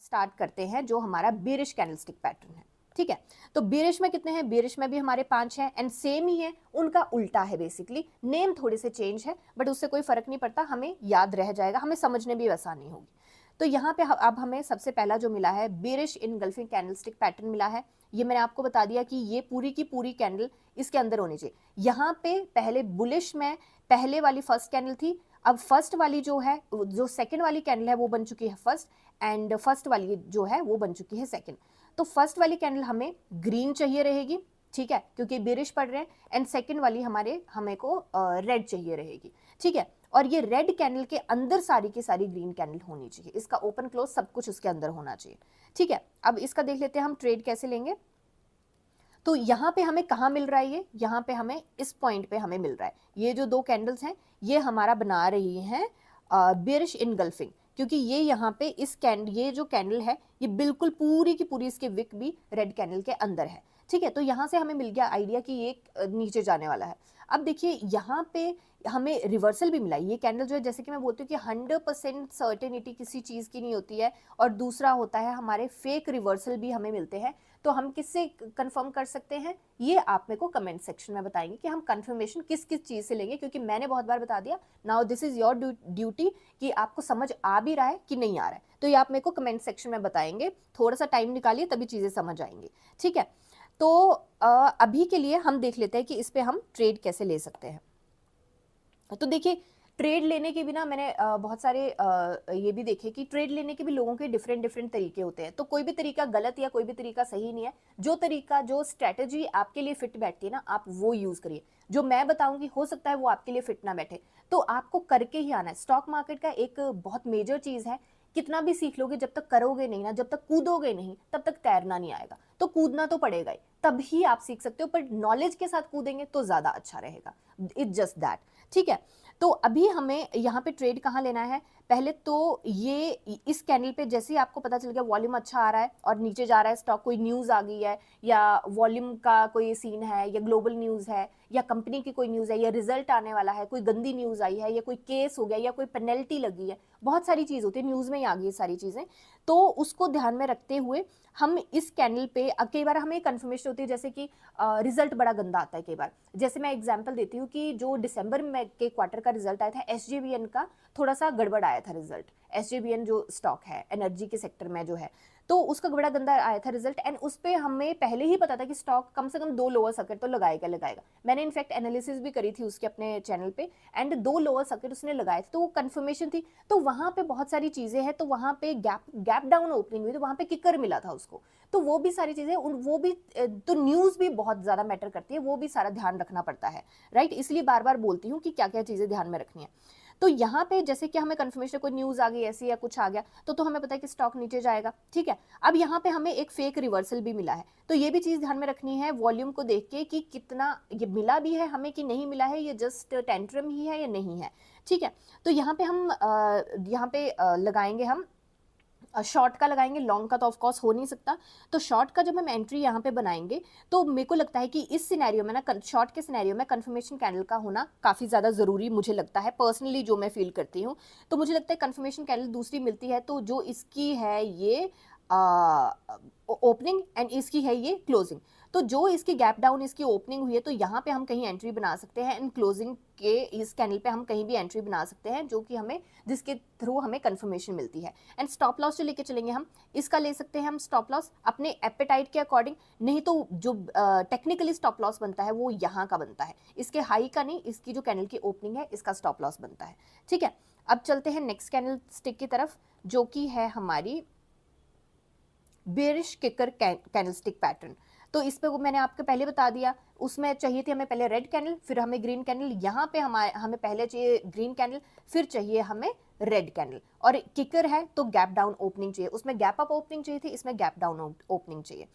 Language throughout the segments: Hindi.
स्टार्ट करते हैं जो हमारा बेरिश कैंडलस्टिक पैटर्न है, ठीक है। तो बेरिश में कितने हैं, बेरिश में भी हमारे 5 हैं एंड सेम ही है, उनका उल्टा है, बेसिकली नेम थोड़े से चेंज है बट उससे कोई फर्क नहीं पड़ता, हमें याद रह जाएगा, हमें समझने भी आसानी होगी। तो यहाँ पे अब हमें सबसे पहला जो मिला है बेरिश इनगल्फिंग कैंडलस्टिक पैटर्न मिला है। ये मैंने आपको बता दिया कि ये पूरी की पूरी कैंडल इसके अंदर होनी चाहिए। यहाँ पे पहले बुलिश में पहले वाली फर्स्ट कैंडल थी, अब फर्स्ट वाली जो है, जो सेकंड वाली कैंडल है वो बन चुकी है फर्स्ट, एंड फर्स्ट वाली जो है वो बन चुकी है सेकंड। तो फर्स्ट वाली कैंडल हमें ग्रीन चाहिए रहेगी, ठीक है, क्योंकि बेरिश पड़ रहे हैं, एंड सेकंड वाली हमें को रेड चाहिए रहेगी, ठीक है। और ये रेड कैंडल के अंदर सारी की सारी ग्रीन कैंडल होनी चाहिए, इसका ओपन क्लोज सब कुछ उसके अंदर होना चाहिए, ठीक है। अब इसका देख लेते हैं हम ट्रेड कैसे लेंगे। तो यहाँ पे हमें कहाँ मिल रहा है ये, यहाँ पे हमें इस पॉइंट पे हमें मिल रहा है, ये जो दो कैंडल्स हैं ये हमारा बना रही हैं बेरिश इनगल्फिंग, क्योंकि ये यहाँ पे ये जो कैंडल है ये बिल्कुल पूरी की पूरी इसके विक भी रेड कैंडल के अंदर है, ठीक है। तो यहाँ से हमें मिल गया आइडिया कि ये नीचे जाने वाला है। अब देखिए यहाँ पे हमें रिवर्सल भी मिला, ये कैंडल जो है, जैसे कि मैं बोलती हूँ कि 100% सर्टेनिटी किसी चीज़ की नहीं होती है, और दूसरा होता है हमारे फेक रिवर्सल भी हमें मिलते हैं। तो हम किससे कंफर्म कर सकते हैं, ये आप मेरे को कमेंट सेक्शन में बताएंगे कि हम कंफर्मेशन किस किस चीज़ से लेंगे, क्योंकि मैंने बहुत बार बता दिया। Now this is your duty कि आपको समझ आ भी रहा है कि नहीं आ रहा है, तो ये आप मेरे को कमेंट सेक्शन में बताएंगे, थोड़ा सा टाइम निकालिए तभी चीज़ें समझ आएंगी, ठीक है। तो अभी के लिए हम देख लेते हैं कि इस पर हम ट्रेड कैसे ले सकते हैं। तो देखिए ट्रेड लेने के भी ना मैंने बहुत सारे ये भी देखे कि ट्रेड लेने के भी लोगों के डिफरेंट डिफरेंट तरीके होते हैं, तो कोई भी तरीका गलत या कोई भी तरीका सही नहीं है। जो तरीका, जो स्ट्रैटेजी आपके लिए फिट बैठती है ना, आप वो यूज करिए। जो मैं बताऊंगी हो सकता है वो आपके लिए फिट ना बैठे, तो आपको करके ही आना है। स्टॉक मार्केट का एक बहुत मेजर चीज है, कितना भी सीख लोगे जब तक करोगे नहीं ना, जब तक कूदोगे नहीं तब तक तैरना नहीं आएगा। तो कूदना तो पड़ेगा ही, तभी आप सीख सकते हो, पर नॉलेज के साथ कूदेंगे तो ज्यादा अच्छा रहेगा। इट्स जस्ट दैट, ठीक है। तो अभी हमें यहाँ पे ट्रेड कहाँ लेना है, पहले तो ये इस कैंडल पे जैसे ही आपको पता चल गया वॉल्यूम अच्छा आ रहा है और नीचे जा रहा है स्टॉक, कोई न्यूज़ आ गई है या वॉल्यूम का कोई सीन है या ग्लोबल न्यूज़ है या कंपनी की कोई न्यूज़ है या रिजल्ट आने वाला है, कोई गंदी न्यूज़ आई है या कोई केस हो गया या कोई पेनल्टी लगी है, बहुत सारी चीज़ होती है, न्यूज़ में ही आ गई सारी चीज़ें। तो उसको ध्यान में रखते हुए हम इस कैंडल पे, अब कई बार हमें कंफर्मेशन होती है जैसे कि रिजल्ट बड़ा गंदा आता है कई बार। जैसे मैं एग्जांपल देती हूँ कि जो दिसंबर में के क्वार्टर का रिजल्ट आया था एसजेवीएन का, थोड़ा सा गड़बड़ आया था रिजल्ट। एसजेवीएन जो स्टॉक है एनर्जी के सेक्टर में जो है, तो उसका बड़ा गंदा आया था रिजल्ट, एंड उस पर हमें पहले ही पता था कि स्टॉक कम से कम 2 लोअर सर्किट तो लगाएगा। मैंने इनफैक्ट एनालिसिस भी करी थी उसके अपने चैनल पे, एंड 2 लोअर सर्किट उसने लगाए थे, तो वो कंफर्मेशन थी। तो वहां पे बहुत सारी चीजें हैं, तो वहां पे गैप डाउन ओपनिंग हुई, तो वहां पे किकर मिला था उसको। तो वो भी सारी चीजें, वो भी, तो न्यूज भी बहुत ज्यादा मैटर करती है, वो भी सारा ध्यान रखना पड़ता है, राइट। इसलिए बार बार बोलती हूँ कि क्या क्या चीजें ध्यान में रखनी है। तो यहाँ पे जैसे कि हमें कंफर्मेशन, कोई न्यूज आ गई ऐसी या कुछ आ गया, तो हमें पता है कि स्टॉक नीचे जाएगा, ठीक है। अब यहाँ पे हमें एक फेक रिवर्सल भी मिला है, तो ये भी चीज ध्यान में रखनी है वॉल्यूम को देख के कि कितना ये मिला भी है हमें कि नहीं मिला है, ये जस्ट टेंट्रम ही है या नहीं है, ठीक है। तो यहाँ पे हम यहाँ पे लगाएंगे हम शॉर्ट का लगाएंगे, लॉन्ग का तो ऑफ कोर्स हो नहीं सकता। तो शॉर्ट का जब हम एंट्री यहाँ पे बनाएंगे, तो मेरे को लगता है कि इस सिनेरियो में ना, शॉर्ट के सिनेरियो में कंफर्मेशन कैंडल का होना काफ़ी ज़्यादा ज़रूरी मुझे लगता है, पर्सनली जो मैं फील करती हूँ। तो मुझे लगता है कंफर्मेशन कैंडल दूसरी मिलती है, तो जो इसकी है ये ओपनिंग एंड इसकी है ये क्लोजिंग, तो जो इसकी गैप डाउन इसकी ओपनिंग हुई है, तो यहाँ पे हम कहीं एंट्री बना सकते हैं, एंड क्लोजिंग के इस कैंडल पे हम कहीं भी एंट्री बना सकते हैं, जो कि हमें, जिसके थ्रू हमें कंफर्मेशन मिलती है। एंड स्टॉप लॉस जो लेके चलेंगे हम, इसका ले सकते हैं हम स्टॉप लॉस अपने एपेटाइट के अकॉर्डिंग, नहीं तो जो टेक्निकली स्टॉप लॉस बनता है वो यहाँ का बनता है, इसके हाई का नहीं, इसकी जो कैंडल की ओपनिंग है इसका स्टॉप लॉस बनता है, ठीक है। अब चलते हैं नेक्स्ट कैंडल स्टिक की तरफ, जो कि है हमारी बेरिश किकर कैंडलस्टिक पैटर्न। तो इस पे मैंने आपको पहले बता दिया, उसमें चाहिए थी हमें पहले रेड कैंडल, फिर हमें ग्रीन कैंडल, यहाँ पे हमें पहले चाहिए ग्रीन कैंडल, फिर चाहिए हमें रेड कैंडल, और किकर है तो गैप डाउन ओपनिंग चाहिए, उसमें गैप अप ओपनिंग चाहिए थी, इसमें गैप डाउन ओपनिंग चाहिए,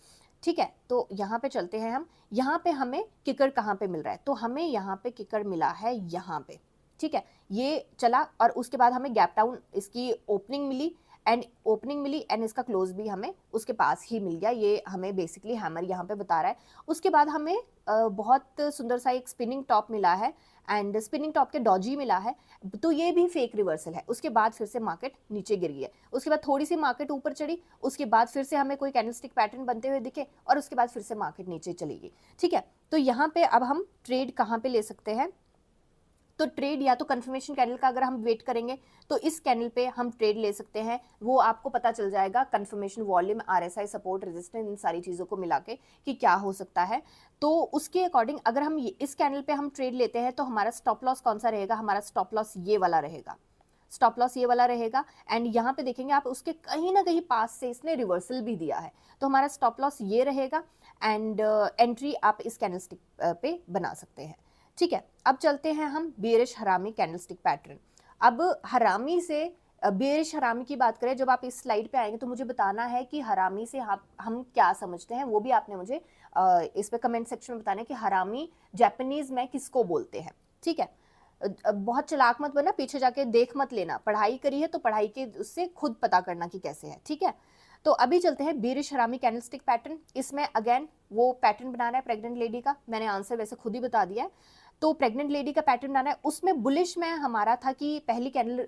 ठीक है। तो यहाँ पे चलते हैं हम, यहाँ पे हमें किकर कहाँ पे मिल रहा है, तो हमें यहाँ पे किकर मिला है यहाँ पे, ठीक है। ये चला और उसके बाद हमें गैप डाउन इसकी ओपनिंग मिली, एंड ओपनिंग मिली एंड इसका क्लोज भी हमें उसके पास ही मिल गया, ये हमें बेसिकली हैमर यहाँ पे बता रहा है। उसके बाद हमें बहुत सुंदर सा एक स्पिनिंग टॉप मिला है एंड स्पिनिंग टॉप के डॉजी मिला है, तो ये भी फेक रिवर्सल है। उसके बाद फिर से मार्केट नीचे गिर गई है, उसके बाद थोड़ी सी मार्केट ऊपर चढ़ी, उसके बाद फिर से हमें कोई कैंडलस्टिक पैटर्न बनते हुए दिखे और उसके बाद फिर से मार्केट नीचे चली गई। ठीक है, तो यहाँ पे अब हम ट्रेड कहाँ पे ले सकते हैं, तो ट्रेड या तो कंफर्मेशन कैंडल का अगर हम वेट करेंगे तो इस कैंडल पे हम ट्रेड ले सकते हैं, वो आपको पता चल जाएगा confirmation volume, RSI, support, resistance, इन सारी चीज़ों को मिला के कि क्या हो सकता है। तो उसके अकॉर्डिंग अगर हम इस कैंडल पे हम ट्रेड लेते हैं तो हमारा स्टॉप लॉस कौन सा रहेगा, हमारा स्टॉप लॉस ये वाला रहेगा, स्टॉप लॉस ये वाला रहेगा। एंड यहाँ पे देखेंगे आप उसके कहीं ना कहीं पास से इसने रिवर्सल भी दिया है, तो हमारा स्टॉप लॉस ये रहेगा एंड एंट्री आप इस कैंडलस्टिक पे बना सकते हैं। ठीक है, अब चलते हैं हम बेरिश हरामी कैंडलस्टिक पैटर्न। अब हरामी से बेरिश हरामी की बात करें, जब आप इस स्लाइड पे आएंगे तो मुझे बताना है कि हरामी से हम क्या समझते हैं, वो भी आपने मुझे इस पे कमेंट सेक्शन में बताना है कि हरामी जापानीज में किसको बोलते हैं। ठीक है, बहुत चालाक मत बना, पीछे जाके देख मत लेना, पढ़ाई करी है तो पढ़ाई के उससे खुद पता करना कि कैसे है। ठीक है, तो अभी चलते हैं बेरिश हरामी कैंडलस्टिक पैटर्न। इसमें अगेन वो पैटर्न बनाना है प्रेग्नेंट लेडी का, मैंने आंसर वैसे खुद ही बता दिया है। तो प्रेग्नेंट लेडी का पैटर्न बनाना है, उसमें बुलिश में हमारा था कि पहली कैंडल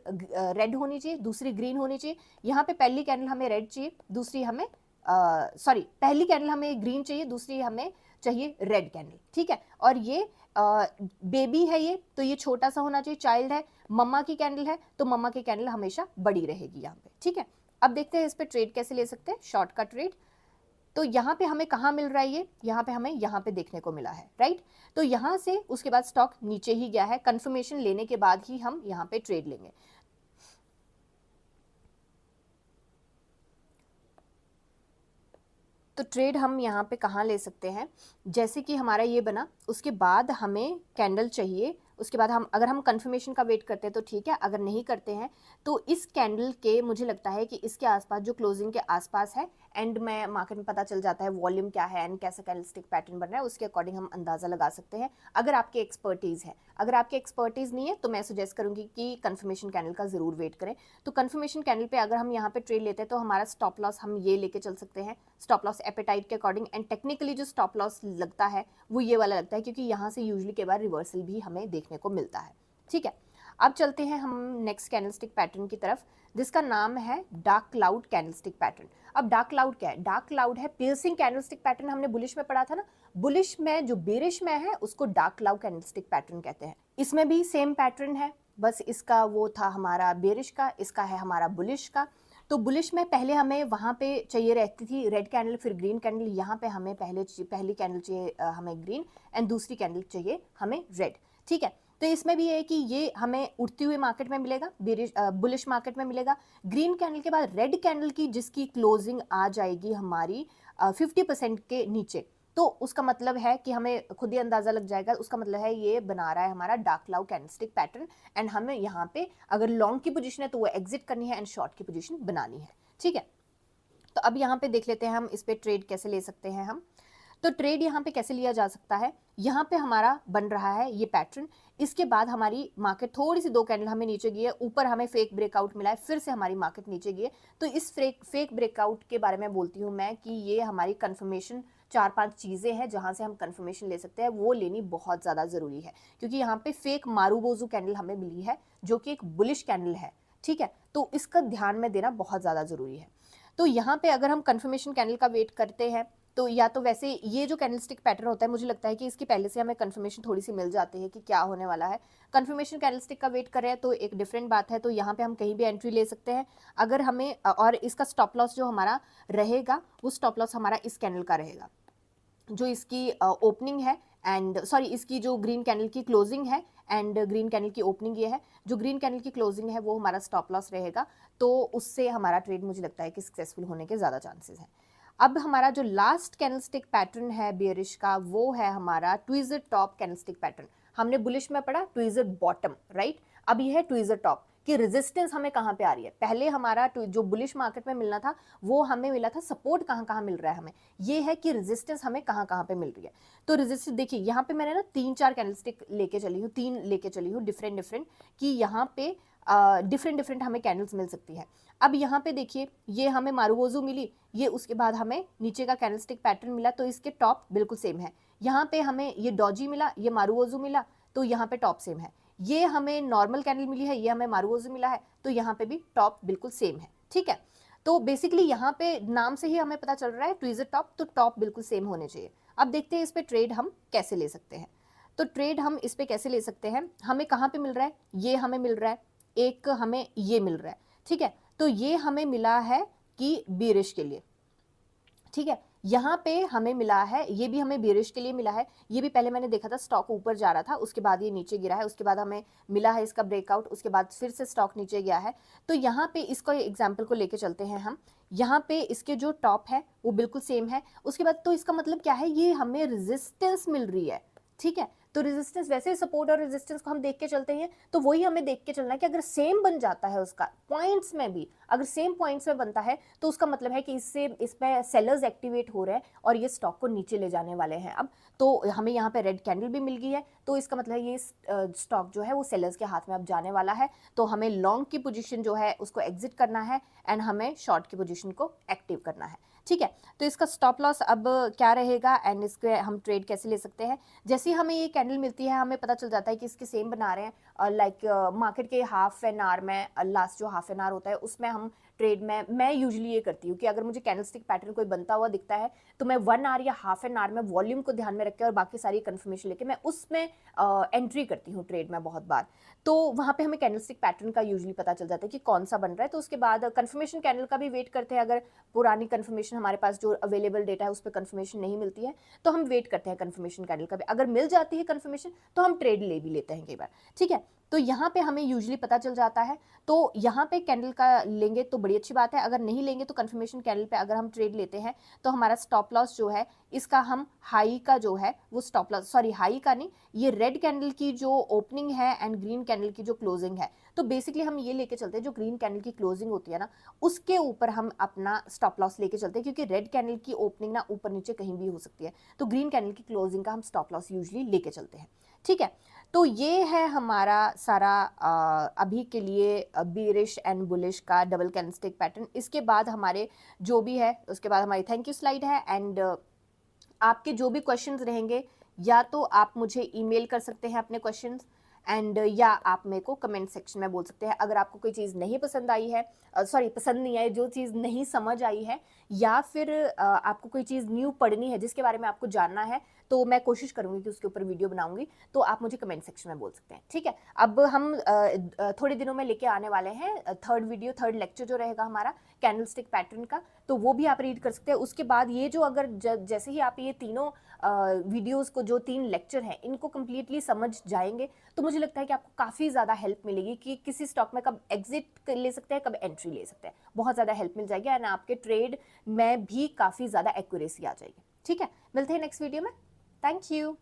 रेड होनी चाहिए, दूसरी ग्रीन होनी चाहिए। यहाँ पे पहली कैंडल हमें रेड चाहिए, दूसरी हमें पहली कैंडल हमें ग्रीन चाहिए, दूसरी हमें चाहिए रेड कैंडल। ठीक है, और ये बेबी है ये, तो ये छोटा सा होना चाहिए, चाइल्ड है। मम्मा की कैंडल है तो मम्मा की कैंडल हमेशा बड़ी रहेगी यहाँ पे। ठीक है, अब देखते हैं इस पे ट्रेड कैसे ले सकते हैं, शॉर्ट का ट्रेड। तो यहाँ पे हमें कहाँ मिल रहा है ये, यहाँ पे हमें यहाँ पे देखने को मिला है, राइट। तो यहाँ से उसके बाद स्टॉक नीचे ही गया है, कंफर्मेशन लेने के बाद ही हम यहाँ पे ट्रेड लेंगे। तो ट्रेड हम यहाँ पे कहाँ ले सकते हैं, जैसे कि हमारा ये बना, उसके बाद हमें कैंडल चाहिए, उसके बाद हम अगर हम कंफर्मेशन का वेट करते हैं तो ठीक है, अगर नहीं करते हैं तो इस कैंडल के मुझे लगता है कि इसके आसपास जो क्लोजिंग के आसपास है, एंड में मार्केट में पता चल जाता है वॉल्यूम क्या है एंड कैसा कैंडलस्टिक पैटर्न बन रहा है, उसके अकॉर्डिंग हम अंदाजा लगा सकते हैं अगर आपकी एक्सपर्टीज़ है। अगर आपकी एक्सपर्टीज़ नहीं है तो मैं सजेस्ट करूंगी कि कंफर्मेशन कैंडल का ज़रूर वेट करें। तो कंफर्मेशन कैंडल पे अगर हम यहाँ पे ट्रेड लेते हैं तो हमारा स्टॉप लॉस हम ये लेके चल सकते हैं, स्टॉप लॉस एपेटाइट के अकॉर्डिंग। एंड टेक्निकली जो स्टॉप लॉस लगता है वो ये वाला लगता है, क्योंकि यहाँ से यूजली के बाद रिवर्सल भी हमें देखने को मिलता है। ठीक है, अब चलते हैं हम नेक्स्ट कैंडलस्टिक पैटर्न की तरफ, जिसका नाम है डार्क क्लाउड कैंडलस्टिक पैटर्न। अब डार्क क्लाउड क्या है, डार्क क्लाउड है पियर्सिंग कैंडलस्टिक पैटर्न, हमने बुलिश में पढ़ा था ना, बुलिश में जो बेरिश में है उसको डार्क क्लाउड कैंडलस्टिक पैटर्न कहते हैं। इसमें भी सेम पैटर्न है, बस इसका वो था हमारा बेरिश का, इसका है हमारा बुलिश का। तो बुलिश में पहले हमें वहाँ पे चाहिए रहती थी रेड कैंडल, फिर ग्रीन कैंडल, यहाँ पे हमें पहली कैंडल चाहिए हमें ग्रीन एंड दूसरी कैंडल चाहिए हमें रेड। ठीक है, तो इसमें भी है कि ये हमें उठती हुई मार्केट में मिलेगा, बुलिश मार्केट में मिलेगा। ग्रीन कैंडल के बाद रेड कैंडल की जिसकी क्लोजिंग आ जाएगी हमारी 50% के नीचे, तो उसका मतलब है कि हमें खुद ही अंदाजा लग जाएगा, उसका मतलब है ये बना रहा है हमारा dark cloud candlestick pattern and हमें यहाँ पे अगर लॉन्ग की पोजीशन है तो वो एग्जिट करनी है एंड शॉर्ट की पोजीशन बनानी है। ठीक है, तो अब यहाँ पे देख लेते हैं हम इस पे ट्रेड कैसे ले सकते हैं हम। तो ट्रेड यहाँ पे कैसे लिया जा सकता है, यहाँ पे हमारा बन रहा है ये पैटर्न, इसके बाद हमारी मार्केट थोड़ी सी दो कैंडल हमें नीचे गई है, ऊपर हमें फेक ब्रेकआउट मिला है, फिर से हमारी मार्केट नीचे गई है। तो इस फेक ब्रेकआउट के बारे में बोलती हूँ मैं कि ये हमारी कंफर्मेशन, 4-5 चीज़ें हैं जहाँ से हम कंफर्मेशन ले सकते हैं, वो लेनी बहुत ज़्यादा ज़रूरी है, क्योंकि यहाँ पे फेक मारूबोजू कैंडल हमें मिली है जो कि एक बुलिश कैंडल है। ठीक है, तो इसका ध्यान में देना बहुत ज़्यादा ज़रूरी है। तो यहाँ पे अगर हम कंफर्मेशन कैंडल का वेट करते हैं तो या तो वैसे ये जो कैंडलस्टिक पैटर्न होता है, मुझे लगता है कि इसकी पहले से हमें कंफर्मेशन थोड़ी सी मिल जाती है कि क्या होने वाला है। कंफर्मेशन कैंडलस्टिक का वेट कर रहे हैं तो एक डिफरेंट बात है, तो यहाँ पे हम कहीं भी एंट्री ले सकते हैं अगर हमें, और इसका स्टॉप लॉस जो हमारा रहेगा वो स्टॉप लॉस हमारा इस कैंडल का रहेगा, जो इसकी ओपनिंग है एंड इसकी जो ग्रीन कैंडल की क्लोजिंग है एंड ग्रीन कैंडल की ओपनिंग ये है, जो ग्रीन कैंडल की क्लोजिंग है वो हमारा स्टॉप लॉस रहेगा, तो उससे हमारा ट्रेड मुझे लगता है कि सक्सेसफुल होने के ज़्यादा चांसेस हैं। अब हमारा जो लास्ट कैंडलस्टिक पैटर्न है बेयरिश का, वो है हमारा ट्विज़र टॉप कैंडलस्टिक पैटर्न। हमने बुलिश में पढ़ा ट्विज़र बॉटम, राइट। अब ये है ट्विज़र टॉप कि रेजिस्टेंस हमें कहाँ पे आ रही है। पहले हमारा जो बुलिश मार्केट में मिलना था वो हमें मिला था सपोर्ट कहाँ कहाँ मिल रहा है हमें, ये है कि रेजिस्टेंस हमें कहाँ कहाँ पे मिल रही है। तो रेजिस्टेंस देखिए यहाँ पे मैंने ना 3-4 कैंडलस्टिक लेके चली हूँ, 3 लेके चली हूँ डिफरेंट कि यहाँ पे डिफरेंट डिफरेंट हमें कैंडल्स मिल सकती है। अब यहाँ पे देखिए ये हमें मारुओजू मिली, ये उसके बाद हमें नीचे का कैंडलस्टिक पैटर्न मिला, तो इसके टॉप बिल्कुल सेम है। यहाँ पे हमें ये डॉजी मिला, ये मारुओजू मिला, तो यहाँ पे टॉप सेम है। ये हमें नॉर्मल कैंडल मिली है, ये हमें मारुओजू मिला है, तो यहाँ पे भी टॉप बिल्कुल सेम है। ठीक है, तो बेसिकली यहाँ पे नाम से ही हमें पता चल रहा है ट्वीजर टॉप, तो टॉप बिल्कुल सेम होने चाहिए। अब देखते हैं इस पे ट्रेड हम कैसे ले सकते हैं। तो ट्रेड हम इस पे कैसे ले सकते हैं, हमें कहाँ पे मिल रहा है, ये हमें मिल रहा है, एक हमें ये मिल रहा है। ठीक है, तो ये हमें मिला है कि बीरिश के लिए। ठीक है, यहाँ पे हमें मिला है, ये भी हमें बेरिश के लिए मिला है। ये भी पहले मैंने देखा था स्टॉक ऊपर जा रहा था, उसके बाद ये नीचे गिरा है, उसके बाद हमें मिला है इसका ब्रेकआउट, उसके बाद फिर से स्टॉक नीचे गया है। तो यहाँ पे इसको एग्जाम्पल को लेके चलते हैं हम। यहाँ पे इसके जो टॉप है वो बिल्कुल सेम है। उसके बाद तो इसका मतलब क्या है, ये हमें रेजिस्टेंस मिल रही है। ठीक है, तो रेजिस्टेंस, वैसे सपोर्ट और रेजिस्टेंस को हम देख के चलते हैं, तो वही हमें देख के चलना है कि अगर सेम बन जाता है उसका पॉइंट्स में भी, अगर सेम पॉइंट्स में बनता है तो उसका मतलब है कि इसमें सेलर्स एक्टिवेट हो रहे हैं और ये स्टॉक को नीचे ले जाने वाले हैं। अब तो हमें यहाँ पे रेड कैंडल भी मिल गई है, तो इसका मतलब है ये स्टॉक जो है वो सेलर्स के हाथ में अब जाने वाला है। तो हमें लॉन्ग की पोजीशन जो है उसको एग्जिट करना है एंड हमें शॉर्ट की पोजीशन को एक्टिव करना है। ठीक है, तो इसका स्टॉप लॉस अब क्या रहेगा एंड इसके हम ट्रेड कैसे ले सकते हैं। जैसे ही हमें ये कैंडल मिलती है हमें पता चल जाता है कि इसके सेम बना रहे हैं, लाइक मार्केट के हाफ एन आवर में, लास्ट जो हाफ एन आवर होता है उसमें हम ट्रेड में, मैं यूजुअली ये करती हूँ कि अगर मुझे कैंडलस्टिक पैटर्न कोई बनता हुआ दिखता है तो मैं 1 आवर या हाफ एन आवर में वॉल्यूम को ध्यान में रख के और बाकी सारी कंफर्मेशन लेके मैं उसमें एंट्री करती हूँ ट्रेड में बहुत बार। तो वहाँ पे हमें कैंडलस्टिक पैटर्न का यूजुअली पता चल जाता है कि कौन सा बन रहा है। तो उसके बाद कंफर्मेशन कैंडल का भी वेट करते हैं, अगर पुरानी कंफर्मेशन हमारे पास जो अवेलेबल डेटा है उस पर कंफर्मेशन नहीं मिलती है तो हम वेट करते हैं कंफर्मेशन कैंडल का भी। अगर मिल जाती है कंफर्मेशन तो हम ट्रेड ले भी लेते हैं कई बार। ठीक है, तो यहाँ पे हमें यूजुअली पता चल जाता है, तो यहाँ पे कैंडल का लेंगे तो बड़ी अच्छी बात है, अगर नहीं लेंगे तो कंफर्मेशन कैंडल पे अगर हम ट्रेड लेते हैं तो हमारा स्टॉप लॉस जो है इसका हम हाई का जो है वो स्टॉप लॉस, सॉरी हाई का नहीं, ये रेड कैंडल की जो ओपनिंग है एंड ग्रीन कैंडल की जो क्लोजिंग है, तो बेसिकली हम ये लेके चलते हैं जो ग्रीन कैंडल की क्लोजिंग होती है ना उसके ऊपर हम अपना स्टॉप लॉस लेके चलते हैं, क्योंकि रेड कैंडल की ओपनिंग ना ऊपर नीचे कहीं भी हो सकती है, तो ग्रीन कैंडल की क्लोजिंग का हम स्टॉप लॉस यूजुअली लेके चलते हैं। ठीक है, तो ये है हमारा सारा अभी के लिए बीरिश एंड बुलिश का डबल कैंडलस्टिक पैटर्न। इसके बाद हमारे जो भी है उसके बाद हमारी थैंक यू स्लाइड है एंड आपके जो भी क्वेश्चंस रहेंगे या तो आप मुझे ईमेल कर सकते हैं अपने क्वेश्चंस एंड या आप मेरे को कमेंट सेक्शन में बोल सकते हैं। अगर आपको कोई चीज़ नहीं पसंद आई है, सॉरी पसंद नहीं आई, जो चीज़ नहीं समझ आई है या फिर आपको कोई चीज़ न्यू पढ़नी है जिसके बारे में आपको जानना है, तो मैं कोशिश करूंगी कि उसके ऊपर वीडियो बनाऊंगी, तो आप मुझे कमेंट सेक्शन में बोल सकते हैं। ठीक है, अब हम थोड़े दिनों में लेके आने वाले हैं थर्ड वीडियो, थर्ड लेक्चर जो रहेगा हमारा कैंडलस्टिक पैटर्न का, तो वो भी आप रीड कर सकते हैं। उसके बाद ये जो अगर जैसे ही आप ये तीनों वीडियोस को, जो 3 लेक्चर हैं, इनको कम्प्लीटली समझ जाएंगे तो मुझे लगता है कि आपको काफ़ी ज़्यादा हेल्प मिलेगी कि किसी स्टॉक में कब एग्जिट ले सकते हैं, कब एंट्री ले सकते हैं, बहुत ज़्यादा हेल्प मिल जाएगी एंड आपके ट्रेड में भी काफ़ी ज़्यादा एक्यूरेसी आ जाएगी। ठीक है, मिलते हैं नेक्स्ट वीडियो में। Thank you.